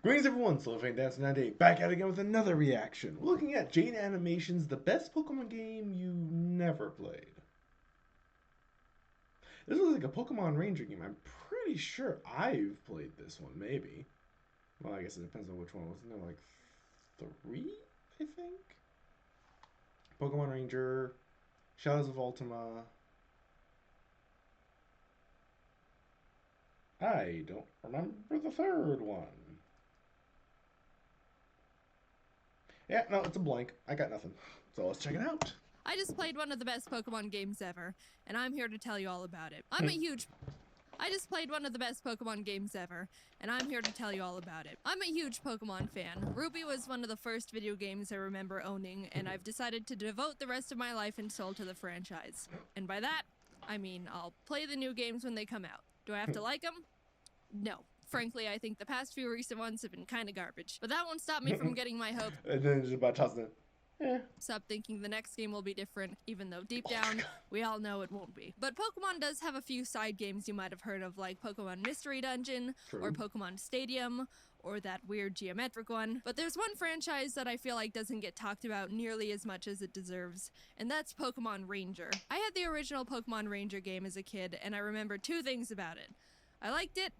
Greetings everyone, Slowfang Dance 98 back at it again with another reaction. We're looking at Jade Animation's The Best Pokemon Game You Never Played. This looks like a Pokemon Ranger game. I'm pretty sure I've played this one, maybe. Well, I guess it depends on which one. Wasn't there like 3, I think? Pokemon Ranger, Shadows of Ultima. I don't remember the third one. Yeah, no, it's a blank. I got nothing. So let's check it out. I just played one of the best Pokemon games ever, and I'm here to tell you all about it. I just played one of the best Pokemon games ever, and I'm here to tell you all about it. I'm a huge Pokemon fan. Ruby was one of the first video games I remember owning, and I've decided to devote the rest of my life and soul to the franchise. And by that, I mean I'll play the new games when they come out. Do I have to like them? No. Frankly, I think the past few recent ones have been kind of garbage. But that won't stop me from getting my hope. And then just about tossing it. Stop thinking the next game will be different, even though deep down, we all know it won't be. But Pokemon does have a few side games you might have heard of, like Pokemon Mystery Dungeon, or Pokemon Stadium, or that weird geometric one. But there's one franchise that I feel like doesn't get talked about nearly as much as it deserves, and that's Pokemon Ranger. I had the original Pokemon Ranger game as a kid, and I remember 2 things about it. I liked it,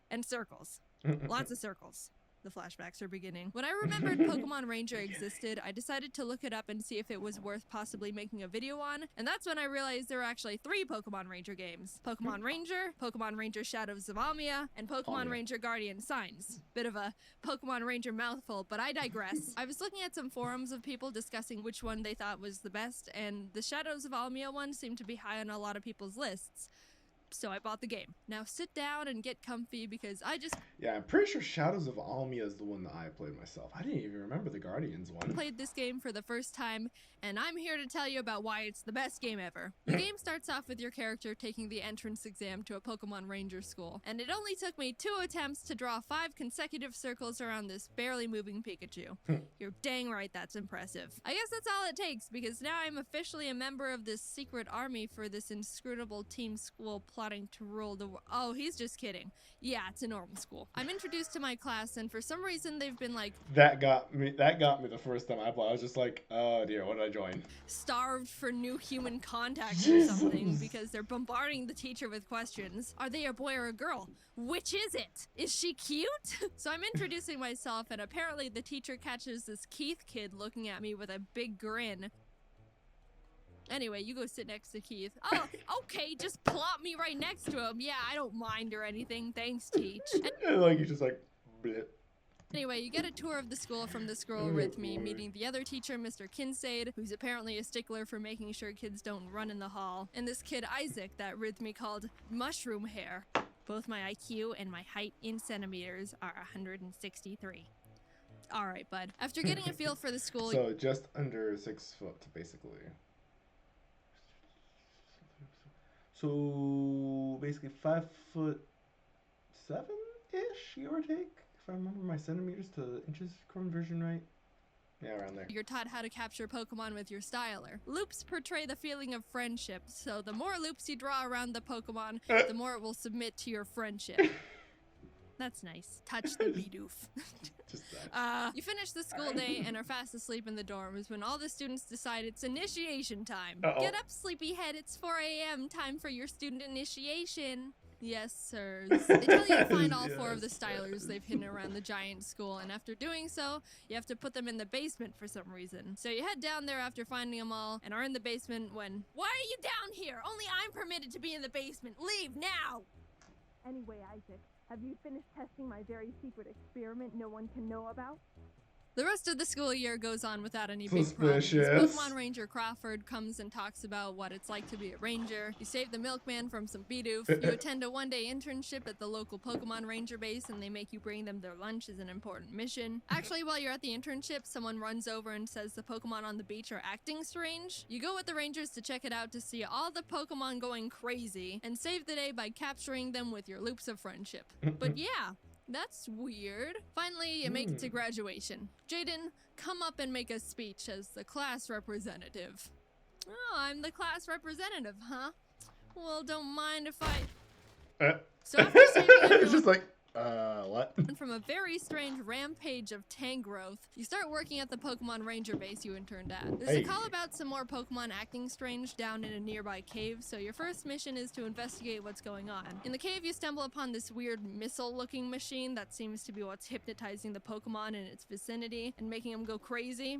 and circles. Lots of circles. The flashbacks are beginning. When I remembered Pokemon Ranger existed, I decided to look it up and see if it was worth possibly making a video on, and that's when I realized there were actually 3 Pokemon Ranger games. Pokemon Ranger Shadows of Almia, and Pokemon Ranger Guardian Signs. Bit of a Pokemon Ranger mouthful, but I digress. I was looking at some forums of people discussing which one they thought was the best, and the Shadows of Almia one seemed to be high on a lot of people's lists. So I bought the game. Now sit down and get comfy because Yeah, I'm pretty sure Shadows of Almia is the one that I played myself. I didn't even remember the Guardians one. Played this game for the first time, and I'm here to tell you about why it's the best game ever. The game starts off with your character taking the entrance exam to a Pokemon Ranger school, and it only took me 2 attempts to draw 5 consecutive circles around this barely moving Pikachu. You're dang right that's impressive. I guess that's all it takes, because now I'm officially a member of this secret army for this inscrutable teen school plotting to rule the world. Oh, he's just kidding. Yeah, it's a normal school. I'm introduced to my class, and for some reason they've been like... That got me the first time I played. I was just like, oh dear, what did I join? Starved for new human contact or something, because they're bombarding the teacher with questions. Are they a boy or a girl? Which is it? Is she cute? So I'm introducing myself, and apparently the teacher catches this Keith kid looking at me with a big grin. Anyway, you go sit next to Keith. Oh, okay, just plop me right next to him. Yeah, I don't mind or anything. Thanks, Teach. Like, he's just like, bleh. Anyway, you get a tour of the school from this girl with me, meeting the other teacher, Mr. Kinsaid, who's apparently a stickler for making sure kids don't run in the hall, and this kid Isaac that Rhythmy called Mushroom Hair. Both my IQ and my height in centimeters are 163. Alright, bud. After getting a feel for the school... So, just under 6 foot, basically. So, basically 5'7"-ish, give or take, if I remember my centimeters to inches conversion right. Yeah, around there. You're taught how to capture Pokemon with your styler. Loops portray the feeling of friendship, so the more loops you draw around the Pokemon, the more it will submit to your friendship. That's nice. Touch the Bidoof. Just that. You finish the school day and are fast asleep in the dorms when all the students decide it's initiation time. Get up, sleepyhead. It's 4 a.m. Time for your student initiation. Yes, sirs. They tell you to find all 4 of the stylers they've hidden around the giant school, and after doing so, you have to put them in the basement for some reason. So you head down there after finding them all, and are in the basement when... Why are you down here? Only I'm permitted to be in the basement. Leave now! Anyway, Isaac, have you finished testing my very secret experiment no one can know about? The rest of the school year goes on without any big problems. Pokemon Ranger Crawford comes and talks about what it's like to be a ranger. You save the milkman from some Bidoof. You attend a one-day internship at the local Pokemon Ranger base, and they make you bring them their lunch as an important mission. Actually, while you're at the internship, someone runs over and says the Pokemon on the beach are acting strange. You go with the Rangers to check it out to see all the Pokemon going crazy, and save the day by capturing them with your loops of friendship. But yeah, that's weird. Finally, you make it to graduation. Jaden, come up and make a speech as the class representative. Oh, I'm the class representative, huh? Well, don't mind if I... So after saving everyone... It's just like... What? And from a very strange rampage of Tangrowth, you start working at the Pokemon Ranger base you interned at. There's a call about some more Pokemon acting strange down in a nearby cave, so your first mission is to investigate what's going on. In the cave, you stumble upon this weird missile-looking machine that seems to be what's hypnotizing the Pokemon in its vicinity and making them go crazy.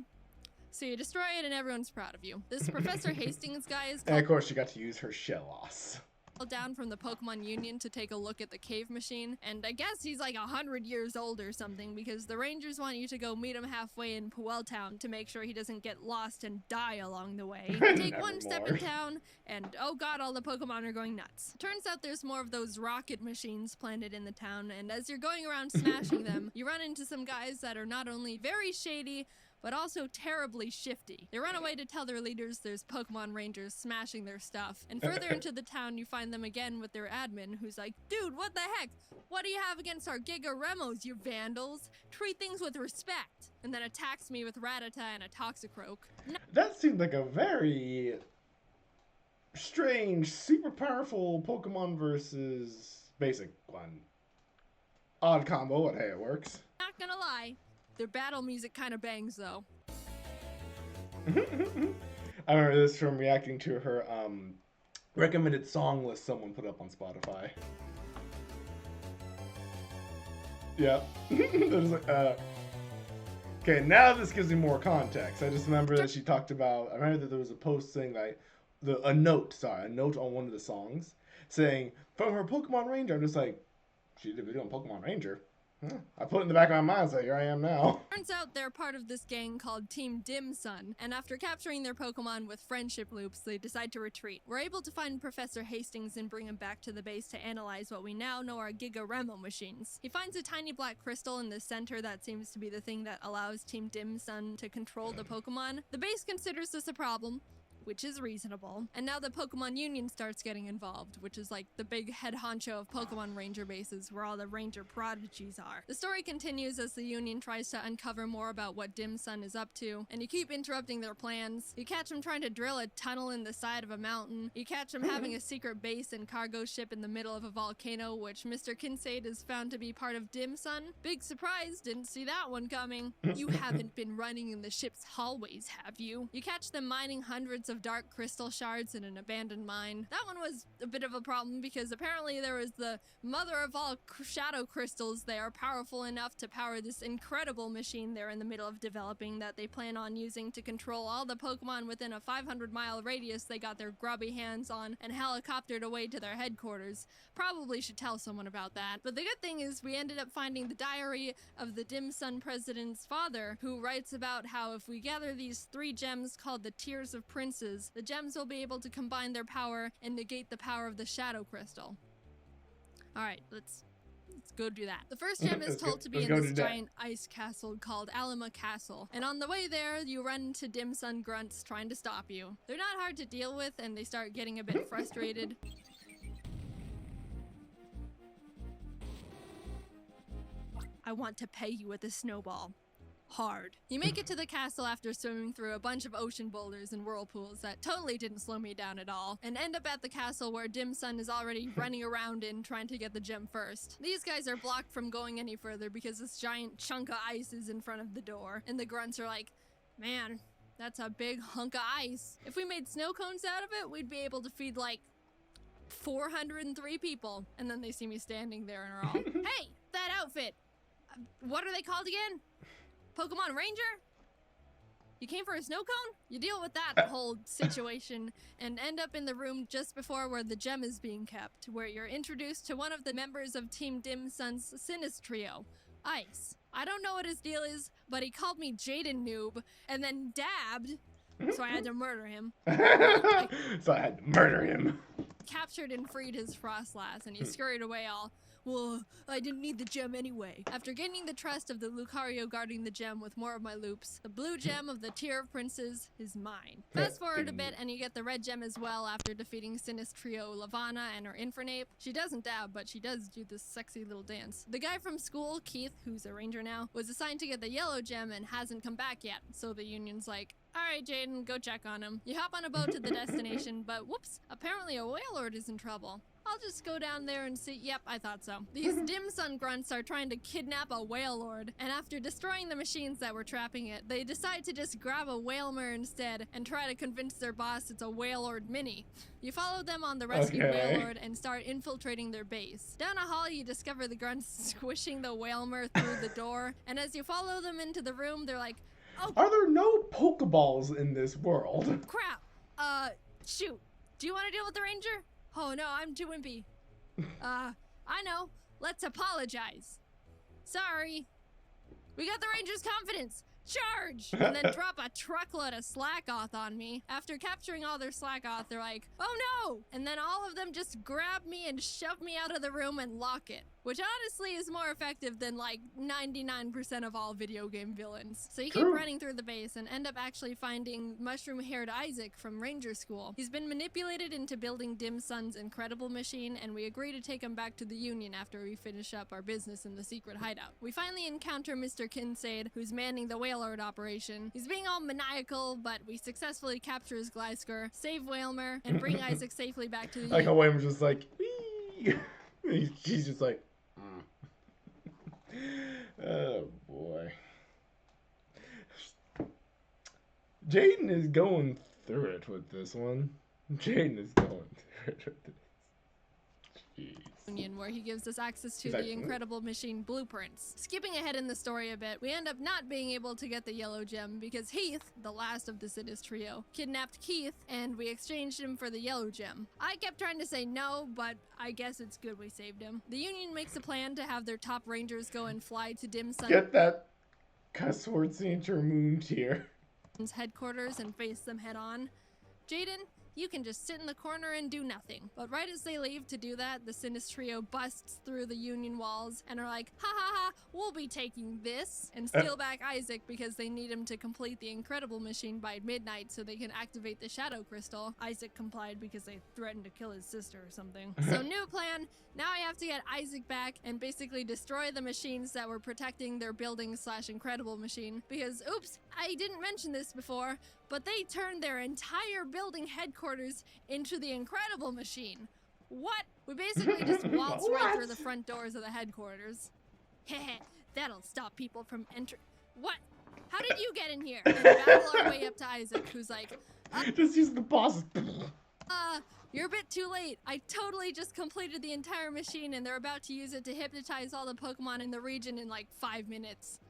So you destroy it and everyone's proud of you. This Professor Hastings guy is called... And of course you got to use her Shellos. Down from the Pokemon Union to take a look at the cave machine, and I guess he's like 100 years old or something because the Rangers want you to go meet him halfway in Puel Town to make sure he doesn't get lost and die along the way. You take one step in town, and oh god, all the Pokemon are going nuts. Turns out there's more of those rocket machines planted in the town, and as you're going around smashing them, you run into some guys that are not only very shady, but also terribly shifty. They run away to tell their leaders there's Pokemon Rangers smashing their stuff. And further into the town, you find them again with their admin, who's like, dude, what the heck? What do you have against our Giga Remos, you vandals? Treat things with respect. And then attacks me with Rattata and a Toxicroak. That seemed like a very strange, super powerful Pokemon versus basic one. Odd combo, but hey, it works. Not gonna lie. Their battle music kind of bangs, though. I remember this from reacting to her recommended song list someone put up on Spotify. Yeah. Okay, now this gives me more context. I just remember that she talked about, I remember that there was a post saying like, a note on one of the songs saying, from her Pokemon Ranger. I'm just like, she did a video on Pokemon Ranger. I put it in the back of my mind, so here I am now. Turns out they're part of this gang called Team Dim Sun, and after capturing their Pokemon with friendship loops, they decide to retreat. We're able to find Professor Hastings and bring him back to the base to analyze what we now know are Giga Remo machines. He finds a tiny black crystal in the center that seems to be the thing that allows Team Dim Sun to control the Pokemon. The base considers this a problem, which is reasonable. And now the Pokemon Union starts getting involved, which is like the big head honcho of Pokemon Ranger bases where all the Ranger prodigies are. The story continues as the Union tries to uncover more about what Dim Sun is up to, and you keep interrupting their plans. You catch them trying to drill a tunnel in the side of a mountain. You catch them having a secret base and cargo ship in the middle of a volcano, which Mr. Kinsaid is found to be part of Dim Sun. Big surprise, didn't see that one coming. You haven't been running in the ship's hallways, have you? You catch them mining hundreds of dark crystal shards in an abandoned mine. That one was a bit of a problem because apparently there was the mother of all shadow crystals. They are powerful enough to power this incredible machine they're in the middle of developing that they plan on using to control all the Pokemon within a 500-mile radius they got their grubby hands on and helicoptered away to their headquarters. Probably should tell someone about that. But the good thing is we ended up finding the diary of the Dim Sun president's father, who writes about how if we gather these 3 gems called the Tears of Princes, the gems will be able to combine their power and negate the power of the Shadow Crystal. Alright, let's go do that. The first gem is told to be in this giant ice castle called Alima Castle, and on the way there, you run into Dim Sun grunts trying to stop you. They're not hard to deal with, and they start getting a bit frustrated. I want to pay you with a snowball. Hard. You make it to the castle after swimming through a bunch of ocean boulders and whirlpools that totally didn't slow me down at all, and end up at the castle where Dim Sun is already running around in trying to get the gem first. These guys are blocked from going any further because this giant chunk of ice is in front of the door, and the grunts are like, man, that's a big hunk of ice. If we made snow cones out of it, we'd be able to feed like 403 people. And then they see me standing there and are all, hey, that outfit, what are they called again? Pokemon Ranger? You came for a snow cone? You deal with that whole situation and end up in the room just before where the gem is being kept, where you're introduced to one of the members of Team Dim Sun's Sinistrio, Ice. I don't know what his deal is, but he called me Jaden Noob and then dabbed, so I had to murder him. Captured and freed his Frostlass, and he scurried away all, well, I didn't need the gem anyway. After gaining the trust of the Lucario guarding the gem with more of my loops, the blue gem of the Tier of Princes is mine. Fast forward a bit and you get the red gem as well after defeating Sinistrio Lavanna and her Infernape. She doesn't dab, but she does do this sexy little dance. The guy from school, Keith, who's a ranger now, was assigned to get the yellow gem and hasn't come back yet. So the Union's like, alright, Jaden, go check on him. You hop on a boat to the destination, but whoeps, apparently a Wailord is in trouble. I'll just go down there and see. Yep, I thought so. These dim sun grunts are trying to kidnap a whale lord, and after destroying the machines that were trapping it, they decide to just grab a whalmer instead and try to convince their boss it's a whale lord mini. You follow them on the rescued whale lord and start infiltrating their base. Down a hall, you discover the grunts squishing the whalmer through the door, and as you follow them into the room, they're like, oh, are there no Pokeballs in this world? Crap. Shoot. Do you want to deal with the ranger? Oh no, I'm too wimpy. I know. Let's apologize. Sorry. We got the ranger's confidence. Charge! And then drop a truckload of Slackoth on me. After capturing all their Slackoth, they're like, oh no! And then all of them just grab me and shove me out of the room and lock it. Which honestly is more effective than like 99% of all video game villains. So you keep running through the base and end up actually finding mushroom-haired Isaac from Ranger School. He's been manipulated into building Dim Sun's incredible machine, and we agree to take him back to the Union after we finish up our business in the secret hideout. We finally encounter Mr. Kinsaid, who's manning the Whalelord operation. He's being all maniacal, but we successfully capture his Glysker, save Whalmer, and bring Isaac safely back to the Union. Like how Whalmer's just like, wee! He's just like, oh boy. Jaden is going through it with this one. Jaden is going through it with this. Jeez. Union, where he gives us access to the incredible machine blueprints. Skipping ahead in the story a bit, we end up not being able to get the yellow gem because Heath, the last of the Sinis trio, kidnapped Keith, and we exchanged him for the yellow gem. I kept trying to say no, but I guess it's good we saved him. The Union makes a plan to have their top rangers go and fly to Dim Sun. Get that cuss word Saint Moon tier. Headquarters and face them head on. Jaden, you can just sit in the corner and do nothing. But right as they leave to do that, the Sinis trio busts through the Union walls and are like, ha ha ha, we'll be taking this, and steal back Isaac because they need him to complete the incredible machine by midnight so they can activate the Shadow Crystal. Isaac complied because they threatened to kill his sister or something. So new plan, now I have to get Isaac back and basically destroy the machines that were protecting their building / incredible machine because, oops, I didn't mention this before, but they turned their entire building headquarters into the incredible machine. What? We basically just waltzed right through the front doors of the headquarters. Heh, that'll stop people from entering. What? How did you get in here? And battle our way up to Isaac, who's like, just use the boss. You're a bit too late. I totally just completed the entire machine and they're about to use it to hypnotize all the Pokemon in the region in like 5 minutes.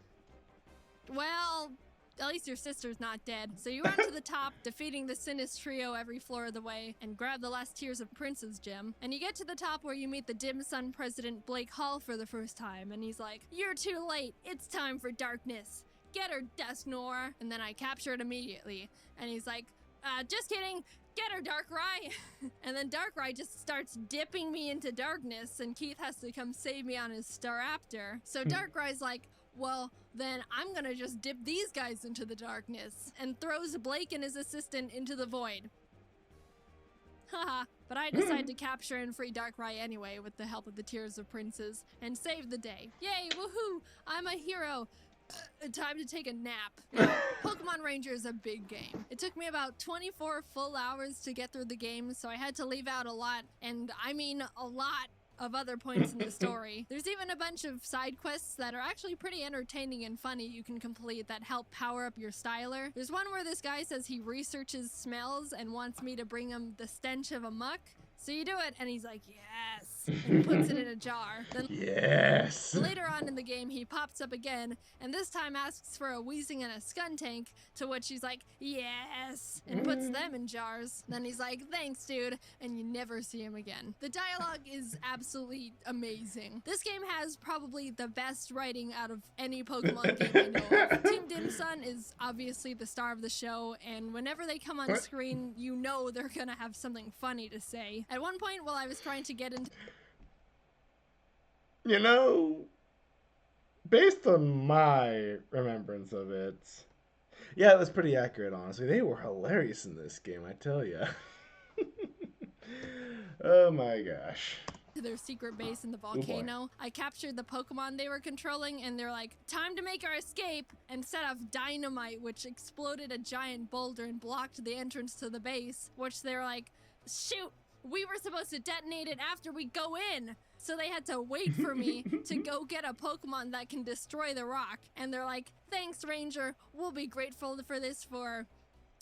Well, at least your sister's not dead. So you run to the top, defeating the Sinis trio every floor of the way, and grab the last Tears of Prince's gem. And you get to the top where you meet the Dim Sun president Blake Hall for the first time, and he's like, you're too late. It's time for darkness. Get her, Dusknoir. And then I capture it immediately. And he's like, just kidding. Get her, Darkrai! And then Darkrai just starts dipping me into darkness, and Keith has to come save me on his Staraptor. So Darkrai's like, well, then I'm gonna just dip these guys into the darkness, and throws Blake and his assistant into the void. Haha, but I decide to capture and free Darkrai anyway with the help of the Tears of Princes, and save the day. Yay, woohoo! I'm a hero! Time to take a nap. Pokemon Ranger is a big game. It took me about 24 full hours to get through the game, so I had to leave out a lot, and I mean a lot, of other points in the story. There's even a bunch of side quests that are actually pretty entertaining and funny you can complete that help power up your styler. There's one where this guy says he researches smells and wants me to bring him the stench of a muck. So you do it, and he's like, yes, and puts it in a jar. Then yes. Later on in the game, he pops up again, and this time asks for a Weezing and a Skuntank, to which he's like, yes, and puts them in jars. Then he's like, thanks, dude, and you never see him again. The dialogue is absolutely amazing. This game has probably the best writing out of any Pokemon game I know of. Team Dim Sun is obviously the star of the show, and whenever they come on screen, you know they're gonna have something funny to say. At one point, while I was trying to get into... You know, based on my remembrance of it, yeah, it was pretty accurate, honestly. They were hilarious in this game, I tell ya. Oh my gosh. To their secret base in the volcano. I captured the Pokemon they were controlling, and they're like, time to make our escape, and set off dynamite, which exploded a giant boulder and blocked the entrance to the base, which they're like, shoot, we were supposed to detonate it after we go in. So they had to wait for me to go get a Pokemon that can destroy the rock. And they're like, thanks, Ranger. We'll be grateful for this for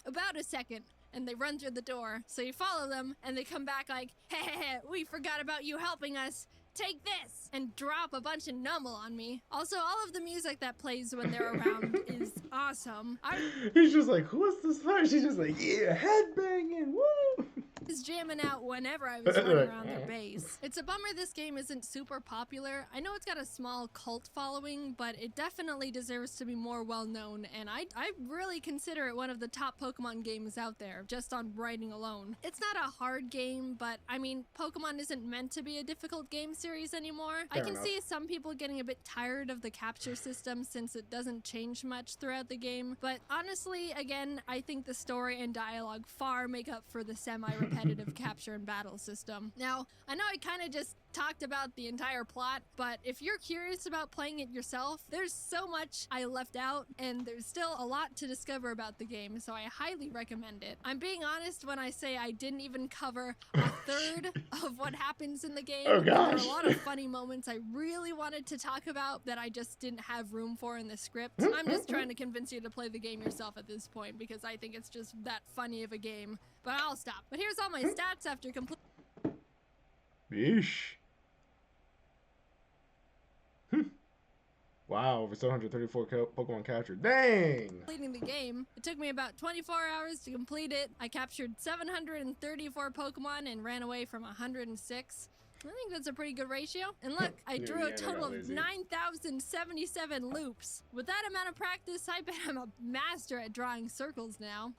about a second. And they run through the door. So you follow them, and they come back like, hey, we forgot about you helping us. Take this! And drop a bunch of Numel on me. Also, all of the music that plays when they're around is awesome. He's just like, what's this for? She's just like, yeah, headbanging, woo! Was jamming out whenever I was running around their base. It's a bummer this game isn't super popular. I know it's got a small cult following, but it definitely deserves to be more well known, and I really consider it one of the top Pokemon games out there, just on writing alone. It's not a hard game, but I mean, Pokemon isn't meant to be a difficult game series anymore. I can see some people getting a bit tired of the capture system since it doesn't change much throughout the game, but honestly, again, I think the story and dialogue far make up for the semi-repetitive capture and battle system. Now, I know I kind of just talked about the entire plot, but if you're curious about playing it yourself, there's so much I left out, and there's still a lot to discover about the game, so I highly recommend it. I'm being honest when I say I didn't even cover a third of what happens in the game. Oh gosh. There are a lot of funny moments I really wanted to talk about that I just didn't have room for in the script. I'm just trying to convince you to play the game yourself at this point because I think it's just that funny of a game. But I'll stop. But here's all my stats after complete. Yeesh. Wow, over 734 Pokemon captured. Dang! Completing the game. It took me about 24 hours to complete it. I captured 734 Pokemon and ran away from 106. I think that's a pretty good ratio. And look, I drew a total of 9,077 loops. With that amount of practice, I bet I'm a master at drawing circles now.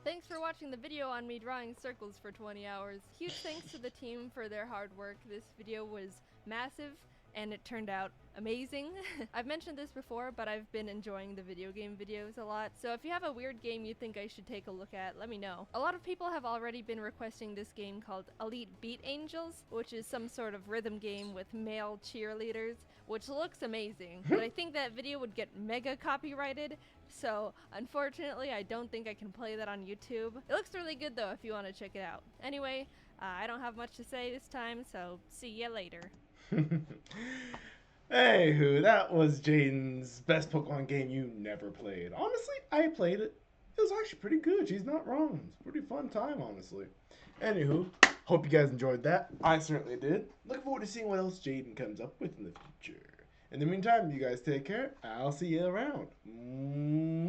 Thanks for watching the video on me drawing circles for 20 hours. Huge thanks to the team for their hard work. This video was massive and it turned out amazing. I've mentioned this before, but I've been enjoying the video game videos a lot. So if you have a weird game you think I should take a look at, let me know. A lot of people have already been requesting this game called Elite Beat Angels, which is some sort of rhythm game with male cheerleaders, which looks amazing. But I think that video would get mega copyrighted, so unfortunately I don't think I can play that on YouTube. It looks really good though if you want to check it out. Anyway, I don't have much to say this time, so see ya later. Anywho, that was Jaden's best Pokemon game you never played. Honestly, I played it. It was actually pretty good. She's not wrong. It's a pretty fun time, honestly. Anywho, hope you guys enjoyed that. I certainly did. Looking forward to seeing what else Jaden comes up with in the future. In the meantime, you guys take care. I'll see you around.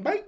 Bye!